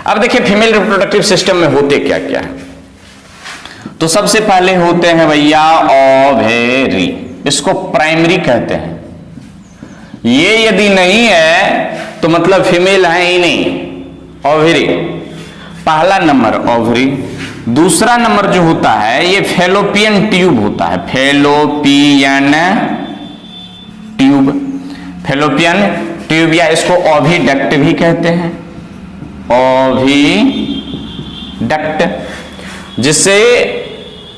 अब देखिए female reproductive system में होते क्या क्या है। तो सबसे पहले होते हैं भैया ओवेरी, इसको प्राइमरी कहते हैं। ये यदि नहीं है तो मतलब फीमेल है ही नहीं, ओवेरी पहला नंबर ओवरी। दूसरा नंबर जो होता है ये फैलोपियन ट्यूब होता है, फैलोपियन ट्यूब, फैलोपियन ट्यूब या इसको ओविडक्ट भी कहते हैं, ओविडक्ट, जिससे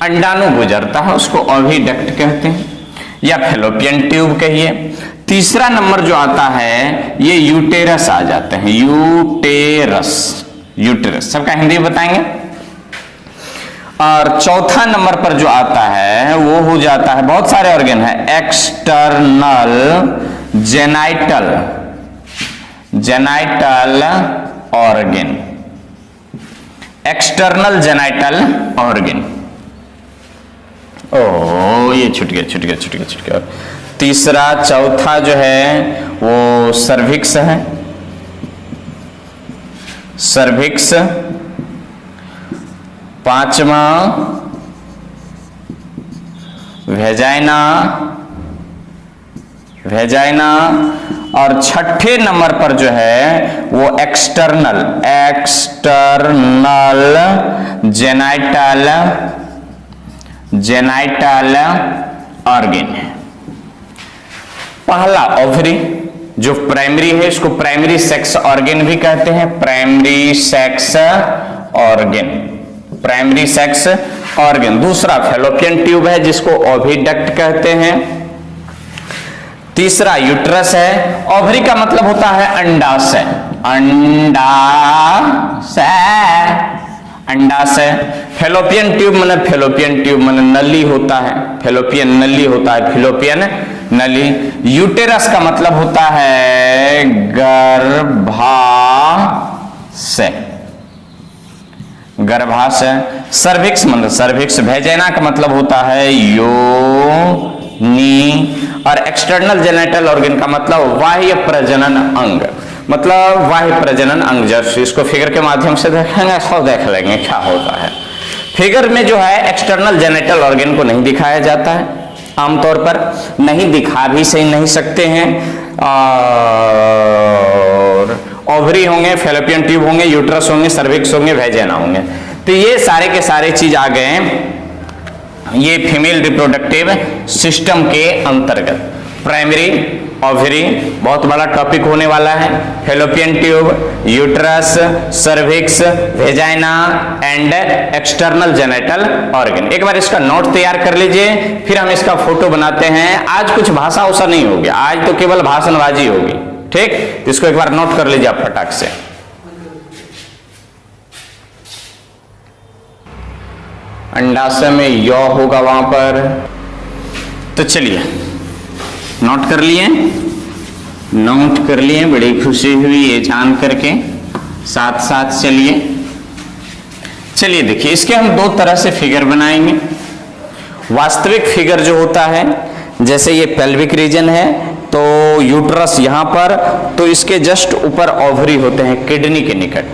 अंडाणु गुजरता है उसको ओविडक्ट कहते हैं या फैलोपियन ट्यूब कहिए। तीसरा नंबर जो आता है ये यूटेरस आ जाते हैं, यूटेरस, यूटेरस सबका हिंदी बताएंगे। और चौथा नंबर पर जो आता है वो हो जाता है, बहुत सारे ऑर्गन है, external genital, genital organ, external genital organ. ओ ये छूट गया छूट गया छूट गया छूट गया। तीसरा चौथा जो है वो सर्विक्स है, सर्विक्स। पांचवा वेजाइना, वेजाइना। और छठे नंबर पर जो है वो external, external genital, genital organ है। पहला ओवरी जो प्राइमरी है इसको प्राइमरी सेक्स ऑर्गन भी कहते हैं, primary sex organ, primary sex organ. दूसरा फैलोपियन ट्यूब है जिसको ओविडक्ट कहते हैं। तीसरा यूट्रस है, ओवरी का मतलब होता है अंडाशय, अंडाशय, अंडाशय। फैलोपियन ट्यूब मतलब फैलोपियन ट्यूब मतलब नली होता है, फैलोपियन नली होता है, फैलोपियन नली। यूटेरस का मतलब होता है गर्भाशय, गर्भाशय। सर्विक्स मतलब सर्विक्स। वेजाइना का मतलब होता है योनि। और एक्सटर्नल जेनिटल ऑर्गन का मतलब बाह्य प्रजनन अंग, मतलब बाह्य प्रजनन अंग। जैसे इसको फिगर के माध्यम से देखेंगे, सब देख लेंगे क्या होता है। फिगर में जो है एक्सटर्नल जेनिटल ऑर्गन को नहीं दिखाया जाता है, आमतौर पर नहीं दिखा भी सही नहीं सकते हैं। और ओवरी होंगे, फैलोपियन ट्यूब होंगे, यूट्रस होंगे, सर्विक्स होंगे, वेजाइना होंगे। तो ये सारे के सारे चीज आ गए ये फीमेल रिप्रोडक्टिव सिस्टम के अंतर्गत। प्राइमरी, ओवरी बहुत बड़ा टॉपिक होने वाला है, fallopian tube, uterus, cervix, vagina and external genital organ. एक बार इसका नोट तैयार कर लीजिए, फिर हम इसका फोटो बनाते हैं। आज कुछ भाषा उषा नहीं होगी, आज तो केवल भाषणबाजी होगी, ठीक। तो इसको एक बार नोट कर लीजिए आप फटाक से। अंडाशय में यौ होगा वहां पर। तो चलिए नोट कर लिए, नोट कर लिए, बड़ी खुशी हुई ये जान करके। साथ साथ चलिए चलिए देखिए, इसके हम दो तरह से फिगर बनाएंगे। वास्तविक फिगर जो होता है, जैसे ये पेल्विक रीजन है तो यूट्रस यहां पर, तो इसके जस्ट ऊपर ओवरी होते हैं किडनी के निकट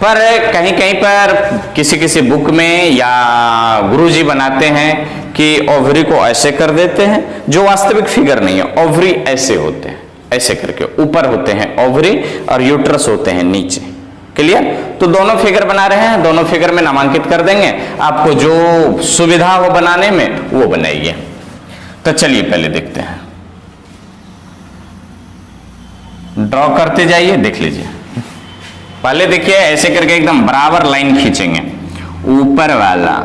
पर। कहीं कहीं पर किसी किसी बुक में या गुरुजी बनाते हैं कि ओवरी को ऐसे कर देते हैं, जो वास्तविक फिगर नहीं है। ओवरी ऐसे होते हैं, ऐसे करके ऊपर होते हैं ओवरी और यूट्रस होते हैं नीचे। क्लियर? तो दोनों फिगर बना रहे हैं, दोनों फिगर में नामांकित कर देंगे, आपको जो सुविधा हो बनाने में वो बनाइए। तो चलिए पहले देखते हैं, ड्रॉ करते जाइए, देख लीजिए। पहले देखिए ऐसे करके एकदम बराबर लाइन खींचेंगे, ऊपर वाला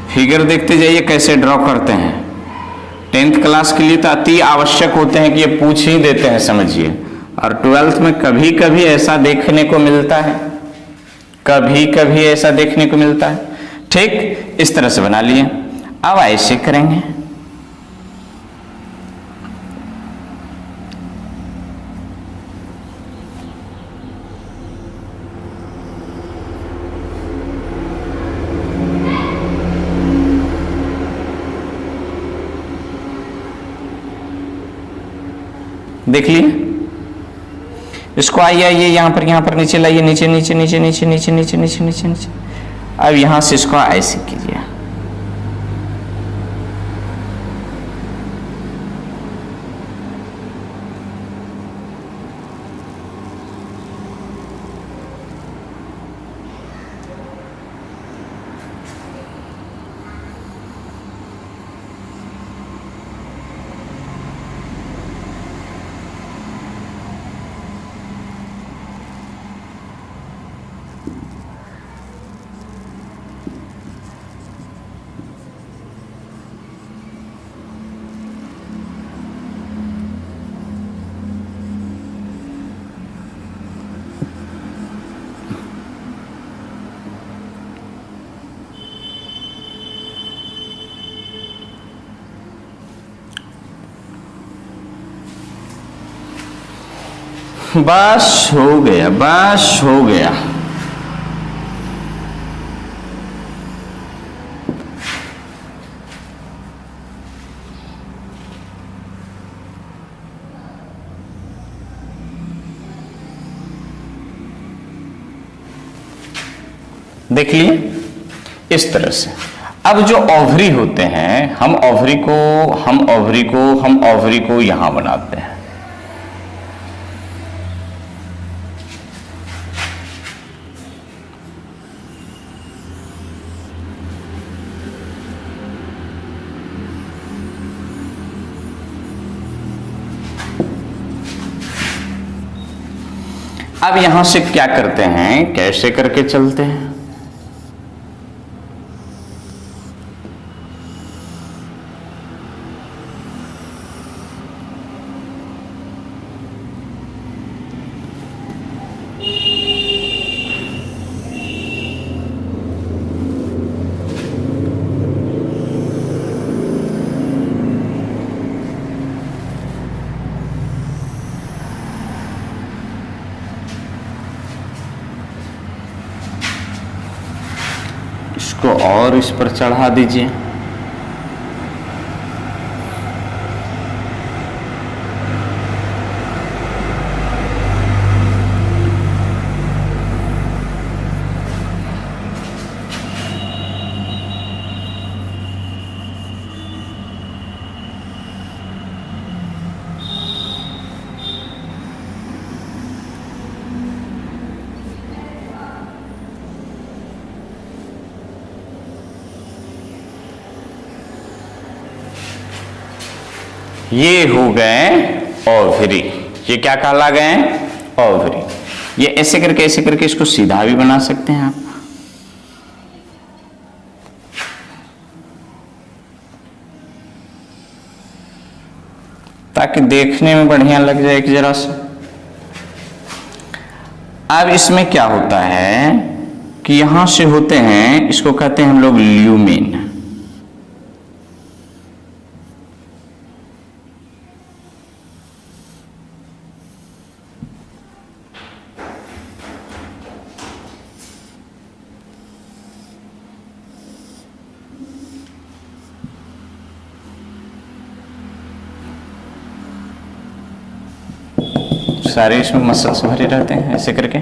फिगर देखते जाइए कैसे ड्रॉ करते हैं। 10th क्लास के लिए तो अति आवश्यक होते हैं कि ये पूछ ही देते हैं, समझिए। और 12th में कभी कभी ऐसा देखने को मिलता है, कभी कभी ऐसा देखने को मिलता है, ठीक। इस तरह से बना लिए। अब ऐसे करेंगे, देख लिए। इसको आइए आइए यहां पर नीचे लाइए, नीचे नीचे नीचे नीचे नीचे नीचे नीचे नीचे नीचे। अब यहां से इसको ऐसे कीजिए, बस हो गया, बस हो गया। देख लिए इस तरह से। अब जो ओवरी होते हैं, हम ओवरी को यहां बनाते हैं। अब यहां से क्या करते हैं, कैसे करके चलते हैं। इसको और इस पर चढ़ा दीजिए। ये हो गए ओवरी। ये क्या कहला गए, ओवरी। ये ऐसे करके इसको सीधा भी बना सकते हैं आप। ताकि देखने में बढ़िया लग जाए कि जरा सा। अब इसमें क्या होता है कि यहां से होते हैं, इसको कहते हैं हम लोग ल्यूमेन। सारे इसमें मसल्स भरे रहते हैं ऐसे करके।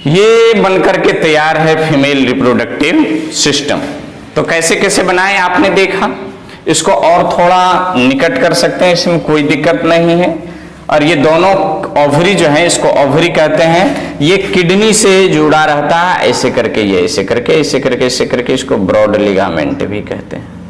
ये बनकर के तैयार है फीमेल रिप्रोडक्टिव सिस्टम। तो कैसे कैसे बनाए आपने देखा। इसको और थोड़ा निकट कर सकते हैं, इसमें कोई दिक्कत नहीं है। और ये दोनों ओवरी जो है, इसको ओवरी कहते हैं, ये किडनी से जुड़ा रहता है, ऐसे करके, ये ऐसे करके, ऐसे करके, ऐसे करके, इसको ब्रॉड लिगामेंट भी कहते हैं।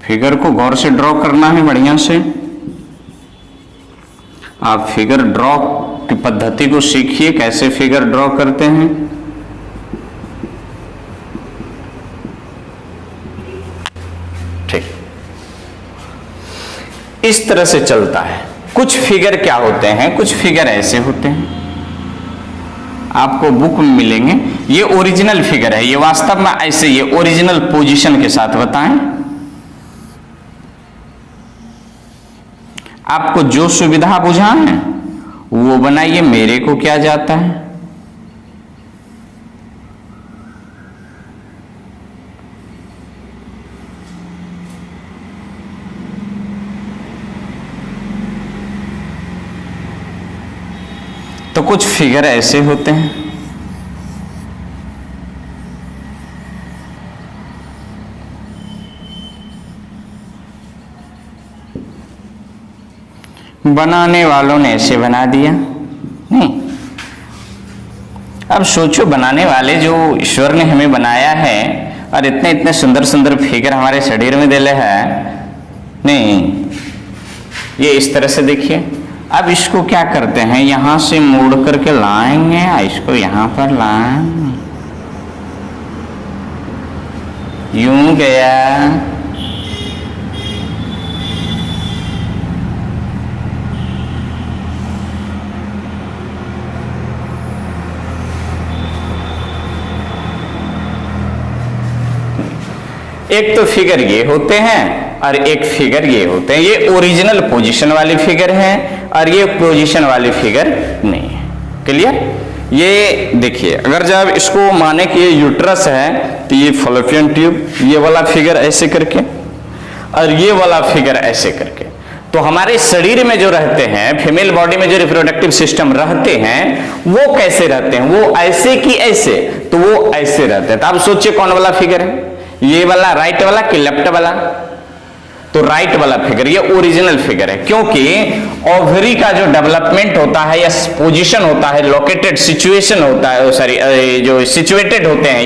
फिगर को गौर से ड्रॉ करना है, बढ़िया से। आप फिगर ड्रॉ की पद्धति को सीखिए, कैसे फिगर ड्रॉ करते हैं। ठीक, इस तरह से चलता है। कुछ फिगर क्या होते हैं, कुछ फिगर ऐसे होते हैं, आपको बुक में मिलेंगे। ये ओरिजिनल फिगर है, ये वास्तव में ऐसे, ये ओरिजिनल पोजीशन के साथ बताएं। आपको जो सुविधा बुझाए वो बनाइए, मेरे को क्या जाता है। तो कुछ फिगर ऐसे होते हैं, बनाने वालों ने ऐसे बना दिया। नहीं, अब सोचो, बनाने वाले जो ईश्वर ने हमें बनाया है और इतने इतने सुंदर सुंदर फिगर हमारे शरीर में दिले है, नहीं, ये इस तरह से देखिए। अब इसको क्या करते हैं, यहां से मोड़ करके लाएंगे, इसको यहां पर लाएंगे, यूं गया, एक तो फिगर ये होते हैं और एक फिगर ये होते हैं। ये ओरिजिनल पोजीशन वाली फिगर है और ये पोजीशन वाली फिगर नहीं है। क्लियर? ये देखिए, अगर जब इसको माने कि ये यूट्रस है तो ये फॉलोपियन ट्यूब, ये वाला फिगर ऐसे करके और ये वाला फिगर ऐसे करके। तो हमारे शरीर में जो रहते हैं, फीमेल बॉडी में जो रिप्रोडक्टिव सिस्टम रहते हैं, वो कैसे रहते हैं, वो ऐसे कि ऐसे, तो वो ऐसे रहते हैं। तो आप सोचिए कौन वाला फिगर है, ये वाला राइट वाला कि लेफ्ट वाला? तो राइट वाला फिगर, ये ओरिजिनल फिगर है, क्योंकि ओवरी का जो डेवलपमेंट होता है या पोजीशन होता है, लोकेटेड सिचुएशन होता है, सॉरी जो सिचुएटेड होते हैं,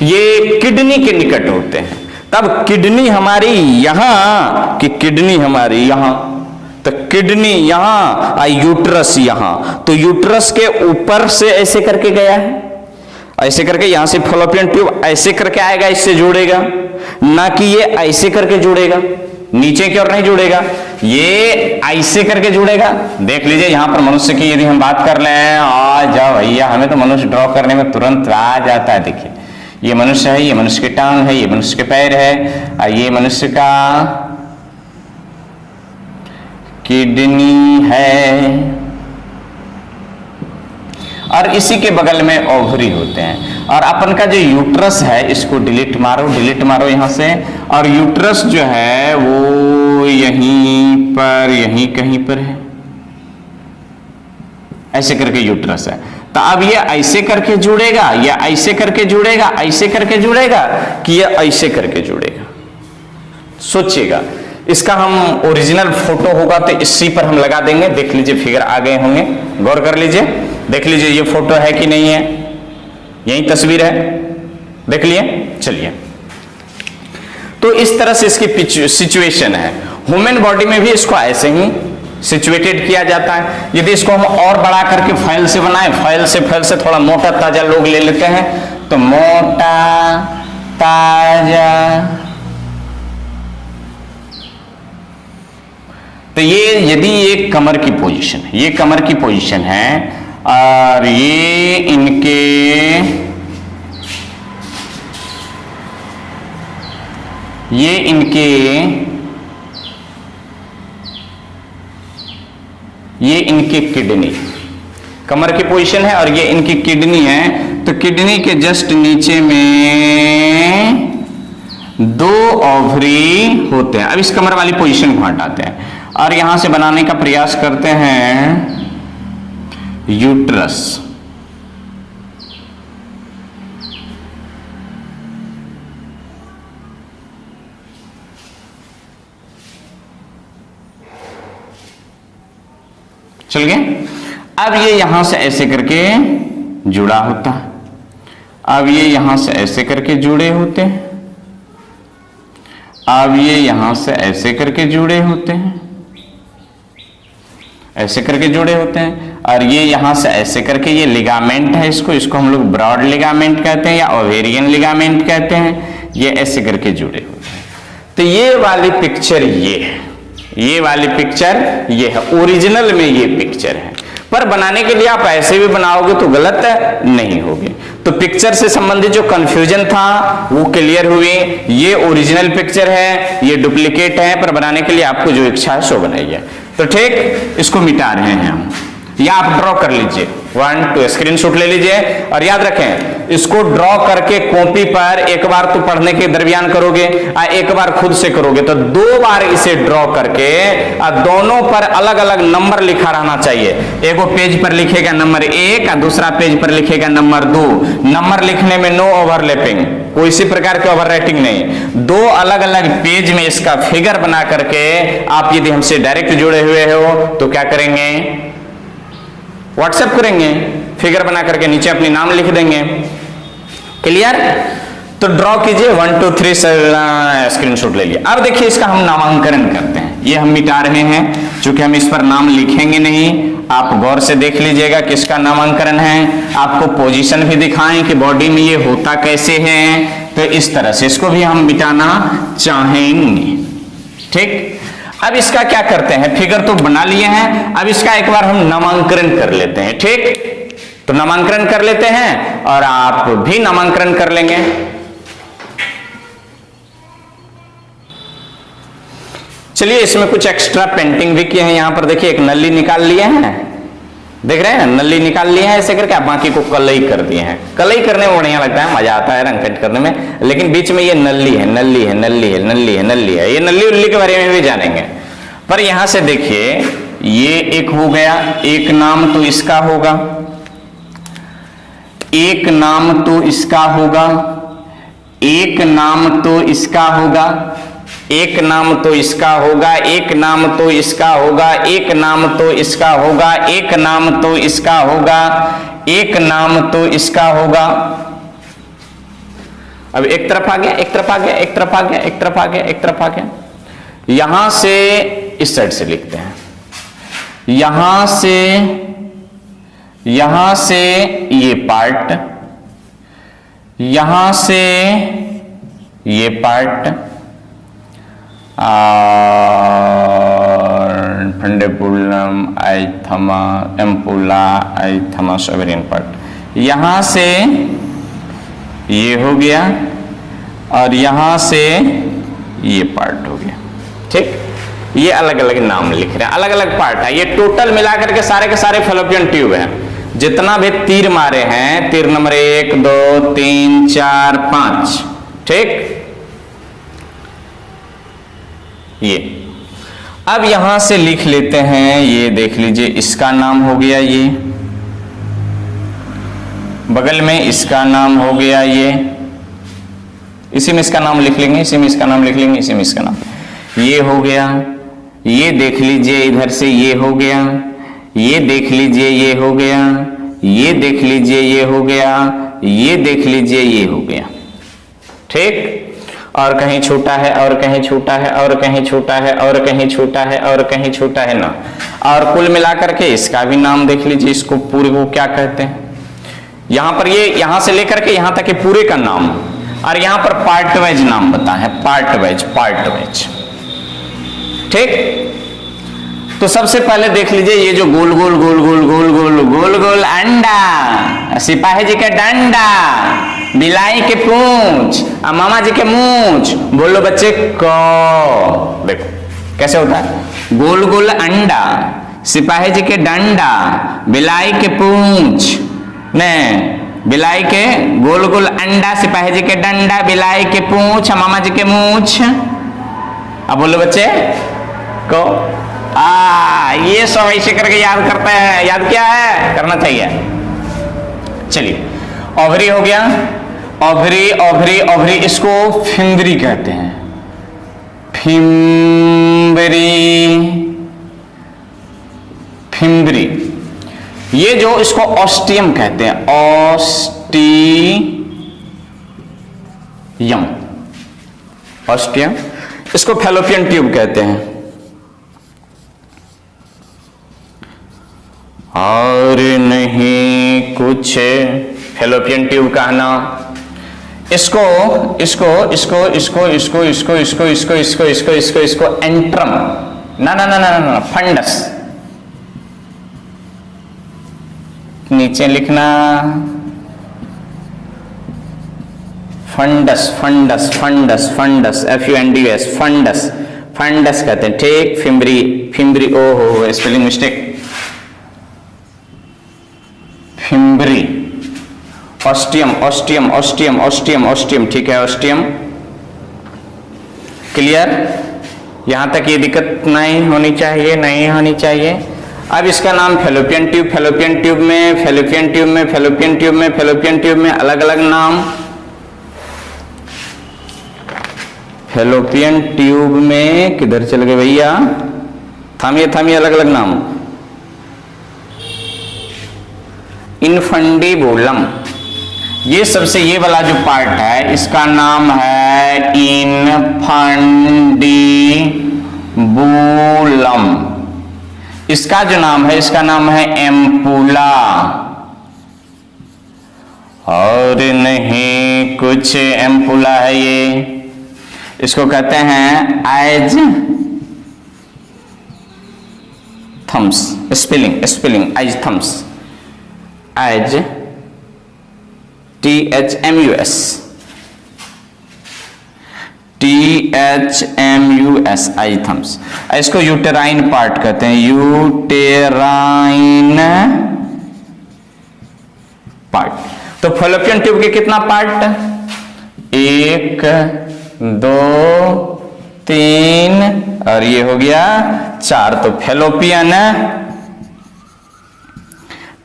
ये किडनी के निकट होते हैं। तब किडनी हमारी यहां कि किडनी हमारी यहां, तो किडनी यहां, यूट्रस यहां, तो यूट्रस के ऊपर से ऐसे करके गया है, ऐसे करके यहां से फॉलोपियन ट्यूब ऐसे करके आएगा, इससे जुड़ेगा, ना कि ये ऐसे करके जुड़ेगा, नीचे की ओर नहीं जुड़ेगा, ये ऐसे करके जुड़ेगा। देख लीजिए यहां पर मनुष्य की यदि हम बात कर ले, आ जाओ भैया, हमें तो मनुष्य ड्रॉ करने में तुरंत आ जाता है। देखिए, ये मनुष्य है, ये मनुष्य की टांग है, ये मनुष्य के पैर है, और ये मनुष्य का किडनी है, और इसी के बगल में ओवरी होते हैं। और अपन का जो यूट्रस है, इसको डिलीट मारो यहां से, और यूट्रस जो है वो यहीं पर, यहीं कहीं पर है, ऐसे करके यूट्रस है। तो अब ये ऐसे करके जुड़ेगा या ऐसे करके जुड़ेगा, ऐसे करके जुड़ेगा कि ये ऐसे करके जुड़ेगा? सोचिएगा। इसका हम ओरिजिनल फोटो होगा तो इसी पर हम लगा देंगे। देख लीजिए, फिगर आ गए होंगे, गौर कर लीजिए। देख लीजिए ये फोटो है कि नहीं है, यही तस्वीर है, देख लिए। चलिए, तो इस तरह से इसकी सिचुएशन है। ह्यूमन बॉडी में भी इसको ऐसे ही सिचुएटेड किया जाता है। यदि इसको हम और बड़ा करके फाइल से बनाए, फाइल से थोड़ा मोटा ताजा लोग ले लेते हैं, तो मोटा ताजा, तो ये यदि ये कमर की पोजीशन है, ये कमर की पोजीशन है, और ये इनके किडनी, कमर की पोजीशन है और ये इनकी किडनी है। तो किडनी के जस्ट नीचे में 2 ओवरी होते हैं। अब इस कमर वाली पोजीशन को हटाते हैं और यहां से बनाने का प्रयास करते हैं यूट्रस। चल गए। अब ये यहां से ऐसे करके जुड़ा होता है, अब ये यहां से ऐसे करके जुड़े होते हैं, अब ये यहां से ऐसे करके जुड़े होते हैं, ऐसे करके जुड़े होते हैं, और ये यहां से ऐसे करके, ये लिगामेंट है, इसको हम लोग ब्रॉड लिगामेंट कहते हैं या ओवेरियन लिगामेंट कहते हैं। ये ऐसे करके जुड़े होते हैं। तो ये वाली पिक्चर ये है, ये वाली पिक्चर ये है, ओरिजिनल में ये पिक्चर है। पर बनाने के लिए आप ऐसे भी बनाओगे तो गलत नहीं होगे। तो पिक्चर से संबंधित जो कंफ्यूजन था वो क्लियर हुई। ये ओरिजिनल पिक्चर है, ये डुप्लीकेट है, पर बनाने के लिए आपको जो इच्छा है सो बनाइए। तो ठीक, इसको मिटा रहे हैं हम, या आप ड्रॉ कर लीजिए, 1 2 स्क्रीनशॉट ले लीजिए। और याद रखें, इसको ड्रॉ करके कॉपी पर एक बार तो पढ़ने के दरमियान करोगे और एक बार खुद से करोगे, तो 2 बार इसे ड्रॉ करके और दोनों पर अलग अलग नंबर लिखा रहना चाहिए। एगो पेज पर लिखेगा नंबर 1 और दूसरा पेज पर लिखेगा नंबर 2। नंबर लिखने में नो ओवरलैपिंग, कोई इसी प्रकार की ओवरराइटिंग नहीं। 2 अलग अलग पेज में इसका फिगर बना करके आप यदि हमसे डायरेक्ट जुड़े हुए हो तो क्या करेंगे, व्हाट्सएप करेंगे, फिगर बना करके नीचे अपनी नाम लिख देंगे। क्लियर? तो ड्रॉ कीजिए, 1 2 3 स्क्रीनशॉट ले लिए। अब देखिए इसका हम नामांकन करते हैं। ये हम मिटा रहे हैं, चूंकि हम इस पर नाम लिखेंगे नहीं। आप गौर से देख लीजिएगा किसका नामांकन है। आपको पोजीशन भी दिखाएं कि बॉडी में ये होता कैसे है। तो इस तरह से इसको भी हम मिटाना चाहेंगे। ठीक, अब इसका क्या करते हैं, फिगर तो बना लिए हैं, अब इसका एक बार हम नामांकन कर लेते हैं। ठीक, तो नामांकन कर लेते हैं और आप भी नामांकन कर लेंगे। चलिए, इसमें कुछ एक्स्ट्रा पेंटिंग भी किए हैं। यहां पर देखिए एक नली निकाल लिए हैं, देख रहे हैं, नली निकाल लिए हैं ऐसे करके। आप बाकी को कलई कर दिए हैं। कलई करने में बढ़िया लगता है, मजा आता है रंग पेंट करने में, लेकिन बीच में ये नली है, नली है, नली है, नली है, नली है। ये नली उल्ली के बारे में भी जानेंगे। पर यहां से देखिए, ये एक हो गया, एक नाम तो इसका होगा, एक नाम तो इसका होगा, एक नाम तो इसका होगा, एक नाम तो इसका होगा, एक नाम तो इसका होगा, एक नाम तो इसका होगा, एक नाम तो इसका होगा, एक नाम तो इसका होगा। अब एक तरफ आ गया, एक तरफ आ गया, एक तरफ आ गया, एक तरफ आ गया, एक तरफ आ गया। यहां से इस साइड से लिखते हैं, यहां से ये पार्ट, यहां से ये पार्ट, फंडेपुलम आइथमा एम्पुला आइथमा सोवेरियन पार्ट। यहां से ये हो गया और यहां से ये पार्ट हो गया। ठीक, ये अलग अलग नाम लिख रहे हैं, अलग अलग पार्ट है। ये टोटल मिलाकर के सारे फैलोपियन ट्यूब है। जितना भी तीर मारे हैं, तीर नंबर 1 2 3 4 5, ठीक, ये। अब यहां से लिख लेते हैं, ये देख लीजिए, इसका नाम हो गया, ये बगल में इसका नाम हो गया, ये इसी में इसका नाम लिख लेंगे, इसी में इसका नाम लिख लेंगे, इसी में इसका नाम, ये हो गया। ये देख लीजिए, इधर से ये हो गया, ये देख लीजिए, ये हो गया, ये देख लीजिए ये हो गया, ये देख लीजिए ये हो गया। ठीक, और कहीं छोटा है और कहीं छोटा है और कहीं छोटा है और कहीं छोटा है और कहीं छोटा है ना। और कुल मिलाकर के इसका भी नाम देख लीजिए, इसको पूरे को क्या कहते हैं। यहां पर ये यहां से लेकर के यहां तक के पूरे का नाम, और यहां पर पार्ट वाइज नाम बता है, पार्ट वाइज। ठीक, तो सबसे पहले देख लीजिए ये जो गोल गोल गोल गोल गोल गोल गोल गोल अंडा, सिपाही जी का डंडा, बिलाई के पूंछ और मामा जी के मूंछ। बोलो बच्चे क। देखो कैसे होता है, गोल गोल अंडा, सिपाही जी के डंडा, बिलाई के पूंछ ने, बिलाई के गोल गोल अंडा, सिपाही जी के डंडा, बिलाई के पूंछ, मामा जी के मूंछ। अब बोलो बच्चे को। ये सब ऐसे करके याद करते हैं। याद क्या है, करना चाहिए। चलिए, ओवरी हो गया, ओवरी ओवरी ओवरी, इसको फिंदरी कहते हैं, फिम्बरी फिम्बरी। ये जो इसको ऑस्टियम कहते हैं, ऑस्टियम, ऑस्टियम। इसको फैलोपियन ट्यूब कहते हैं। और नहीं कुछ फैलोपियन ट्यूब कहना। इसको इसको इसको इसको इसको इसको इसको इसको इसको इसको इसको इसको एंट्रम, ना ना ना ना ना, फंडस। नीचे लिखना fundus fundus fundus fundus, FUNDS, fundus, fundus कहते हैं। ठीक, फिम्बरी फिम्बरी, ओ हो spelling mistake, fimbriae. Ostium ostium ostium ostium ostium, ठीक है, ऑस्टियम। क्लियर, यहां तक ये दिक्कत नहीं होनी चाहिए, नहीं होनी चाहिए। अब इसका नाम फैलोपियन ट्यूब, फैलोपियन ट्यूब में, फैलोपियन ट्यूब में, फैलोपियन ट्यूब में, फैलोपियन ट्यूब में अलग अलग नाम। फैलोपियन ट्यूब में किधर चल गए भैया, थामिए थामिए, अलग अलग नाम। इनफंडिबुलम, ये सबसे ये वाला जो पार्ट है इसका नाम है इनफंडिबुलम। इसका जो नाम है, इसका नाम है एम्पुला। और नहीं कुछ एम्पुला है ये, इसको कहते हैं isthmus. Spelling spelling isthmus, is THMUS, THMUS, isthmus. इसको यूटेराइन पार्ट कहते हैं, यूटेराइन पार्ट। तो फैलोपियन ट्यूब के कितना पार्ट, 1 2 3 और ये हो गया 4। तो फैलोपियन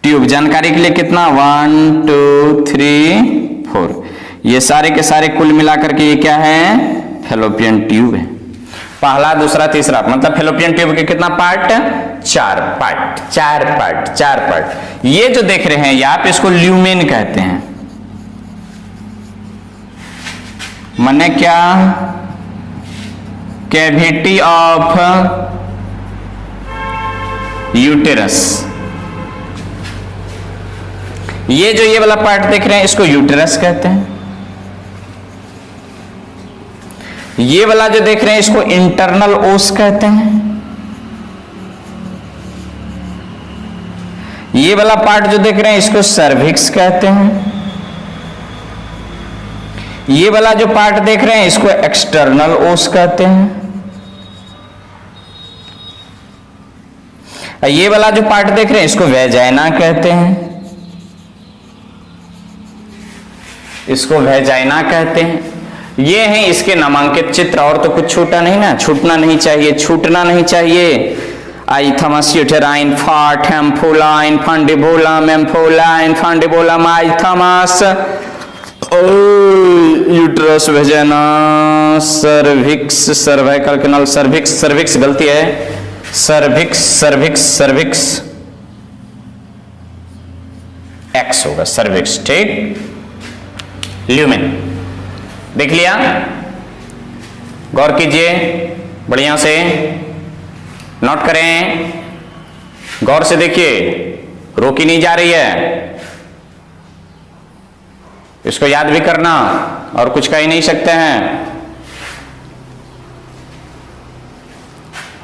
ट्यूब, जानकारी के लिए कितना, 1 2 3 4, ये सारे के सारे कुल मिलाकर के ये क्या है, फैलोपियन ट्यूब है। पहला दूसरा तीसरा, मतलब फैलोपियन ट्यूब के कितना पार्ट, 4 पार्ट, 4 पार्ट, 4 पार्ट। ये जो देख रहे हैं आप, इसको ल्यूमेन कहते हैं। माने क्या, कैविटी ऑफ यूटेरस। ये जो ये वाला पार्ट देख रहे हैं इसको यूटेरस कहते हैं। ये वाला जो देख रहे हैं इसको इंटरनल ओस कहते हैं। ये वाला पार्ट जो देख रहे हैं इसको सर्विक्स कहते हैं। ये वाला जो पार्ट देख रहे हैं इसको एक्सटर्नल ओस कहते हैं। ये वाला जो पार्ट देख रहे हैं इसको वेजाइना कहते हैं, इसको वेजाइना कहते हैं। ये हैं इसके नामांकित चित्र, और तो कुछ छूटा नहीं ना, छूटना नहीं चाहिए, छूटना नहीं चाहिए। आइथमस, यूटेराइन, फाट, ampulla, infundibulum, ampulla, infundibulum, isthmus, uterus, vagina, cervix, cervical canal, cervix, cervix गलती है, सर्विक्स, सर्विक्स, सर्विक्स, एक्स होगा सर्विक्स, ठीक। ल्यूमेन देख लिया, गौर कीजिए बढ़िया से, नोट करें, गौर से देखिए, रोकी नहीं जा रही है, इसको याद भी करना और कुछ कह ही नहीं सकते हैं।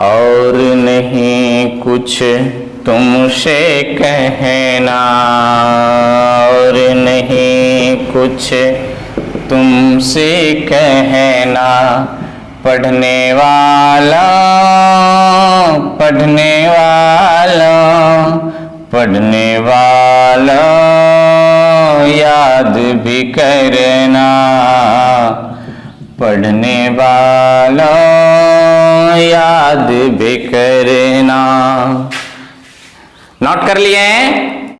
और नहीं कुछ तुमसे कहना, और नहीं कुछ तुमसे कहना, पढ़ने वाला, पढ़ने वाला, पढ़ने वाला याद भी करना, पढ़ने वाला याद भी करना। नोट कर लिए हैं?